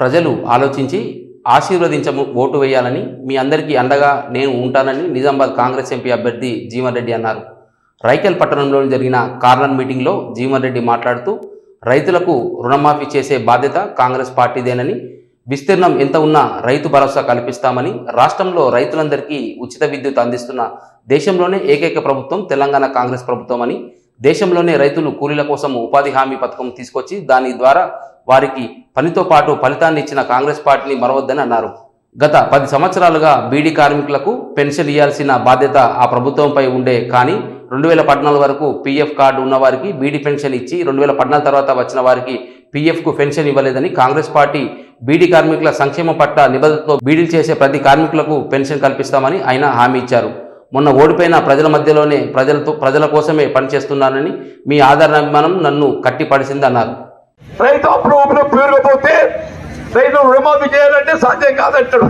ప్రజలు ఆలోచించి ఆశీర్వదించము ఓటు వేయాలని మీ అందరికీ అండగా నేను ఉంటానని నిజామాబాద్ కాంగ్రెస్ ఎంపీ అభ్యర్థి జీవన్ రెడ్డి అన్నారు. రైకల్ పట్టణంలో జరిగిన కార్నర్ మీటింగ్లో జీవన్ రెడ్డి మాట్లాడుతూ రైతులకు రుణమాఫీ చేసే బాధ్యత కాంగ్రెస్ పార్టీదేనని, విస్తీర్ణం ఎంత ఉన్నా రైతు భరోసా కల్పిస్తామని, రాష్ట్రంలో రైతులందరికీ ఉచిత విద్యుత్ అందిస్తున్న దేశంలోనే ఏకైక ప్రభుత్వం తెలంగాణ కాంగ్రెస్ ప్రభుత్వం అని, దేశంలోనే రైతులు కూలీల కోసం ఉపాధి హామీ పథకం తీసుకొచ్చి దాని ద్వారా వారికి పనితో పాటు ఫలితాన్ని ఇచ్చిన కాంగ్రెస్ పార్టీని మరవద్దని అన్నారు. గత 10 సంవత్సరాలుగా బీడీ కార్మికులకు పెన్షన్ ఇవ్వాల్సిన బాధ్యత ఆ ప్రభుత్వంపై ఉండే, కానీ 2014 వరకు పీఎఫ్ కార్డు ఉన్న వారికి బీడీ పెన్షన్ ఇచ్చి 2014 తర్వాత వచ్చిన వారికి పీఎఫ్కు పెన్షన్ ఇవ్వలేదని, కాంగ్రెస్ పార్టీ బీడీ కార్మికుల సంక్షేమ పట్ల నిబద్ధతతో బీడీలు చేసే ప్రతి కార్మికులకు పెన్షన్ కల్పిస్తామని ఆయన హామీ ఇచ్చారు. మొన్న ఓడిపోయిన ప్రజల మధ్యలోనే ప్రజల కోసమే పనిచేస్తున్నానని, మీ ఆదరణాభిమానం నన్ను కట్టిపడిసిందన్నారు. రైతు అప్పుడు పేరుకపోతే రైతు రుణమాఫీ చేయాలంటే సాధ్యం కాదంటాడు.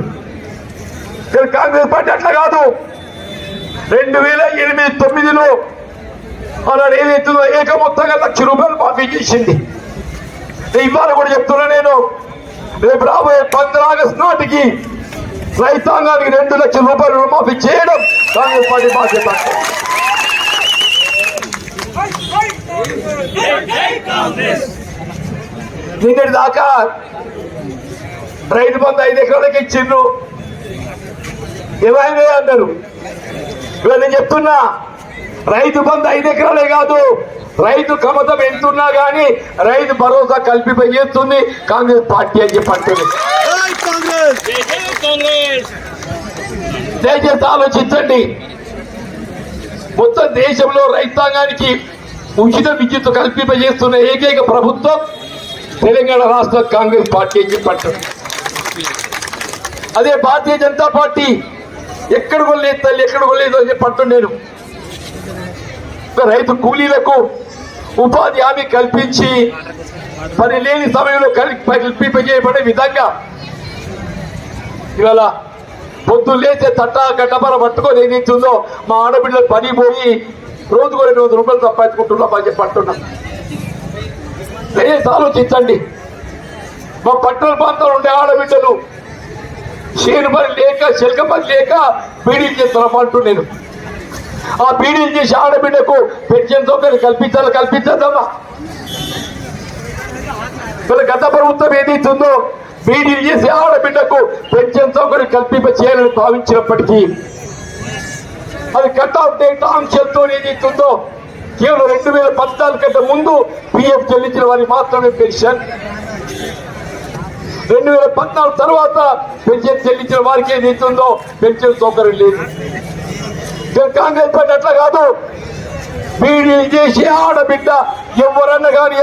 కాంగ్రెస్ పార్టీ అట్లా కాదు. 2008-9లో అలాంటి ఏదైతుందో ఏకమొత్తంగా ₹1,00,000 మాఫీ చేసింది. ఇవాళ కూడా చెప్తున్నా, నేను రేపు రాబోయే 15 ఆగస్టు నాటికి రైతాంగానికి ₹2,00,000 రుణమాఫీ చేయడం కాంగ్రెస్ పార్టీ బాధ్యత. నిన్నటి దాకా రైతు బంధు 5 ఎకరాలకి ఇచ్చిండ్రు, ఏమైనా అన్నారు. ఇవాళ నేను చెప్తున్నా, రైతు బంధు 5 ఎకరాలే కాదు, రైతు కమతం ఎంతున్నా కానీ రైతు భరోసా కల్పింపజేస్తుంది కాంగ్రెస్ పార్టీ అని చెప్పంటుంది. దయచేసి ఆలోచించండి. మొత్తం దేశంలో రైతాంగానికి ఉచిత విద్యుత్ కల్పింపజేస్తున్న ఏకైక ప్రభుత్వం తెలంగాణ రాష్ట్ర కాంగ్రెస్ పార్టీ అని చెప్పంటుంది. అదే భారతీయ జనతా పార్టీ ఎక్కడ కొలేదు తల్లి, ఎక్కడ కొలేదు అని చెప్పంటు. నేను రైతు కూలీలకు ఉపాధి హామీ కల్పించి పని లేని సమయంలో కల్పింపజేయబడే విధంగా ఇవాళ పొద్దున్న లేచే గడ్డపర పట్టుకొని ఏదైతుందో మా ఆడబిడ్డలు పని పోయి రోజుకు ₹200 సంపాదించుకుంటున్నామని చెప్పంటున్నాం. దయచేసి ఆలోచించండి. మా పట్టణ ప్రాంతంలో ఉండే ఆడబిడ్డలు చేను పని లేక, చిలక పని లేక బీడీలు చేస్తున్నామంటూ నేను ఆ బీడీలు చేసి ఆడబిడ్డకు పెన్షన్ సౌకర్యం కల్పించదమ్మా. గత ప్రభుత్వం ఏదైతుందో బీడీలు చేసి ఆడబిడ్డకు పెన్షన్ సౌకర్యం చేయాలని భావించినప్పటికీ అది కట్ ఆఫ్ డేట్ ఆంక్షలతో ఏదైతుందో కేవలం 2014 కంటే ముందు పీఎఫ్ చెల్లించిన వారికి మాత్రమే పెన్షన్, 2014 తర్వాత పెన్షన్ చెల్లించిన వారికి ఏదైతుందో పెన్షన్ సౌకర్యం లేదు. కాంగ్రెస్ పార్టీ అట్లా కాదు. బీడీ చేసి ఆడబిడ్డ ఎవరన్నా కానీ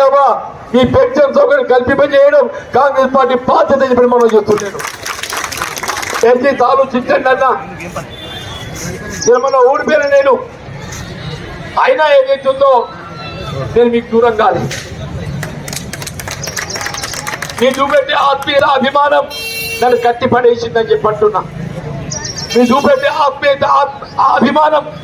ఈ పెన్షన్ సౌకర్యం కల్పింపజేయడం కాంగ్రెస్ పార్టీ బాధ్యత చెప్పి మనం చూస్తున్నాను. దయచేసి ఆలోచించండి అన్న. ఏమన్నా ఓడిపోయిన నేను అయినా ఏదైతుందో నేను మీకు దూరం కాదు. మీ చూపెట్టే ఆత్మీయ అభిమానం నన్ను కట్టి పడేసిందని చెప్పంటున్నా. మీ చూపెట్టే ఆత్మీయత అభిమానం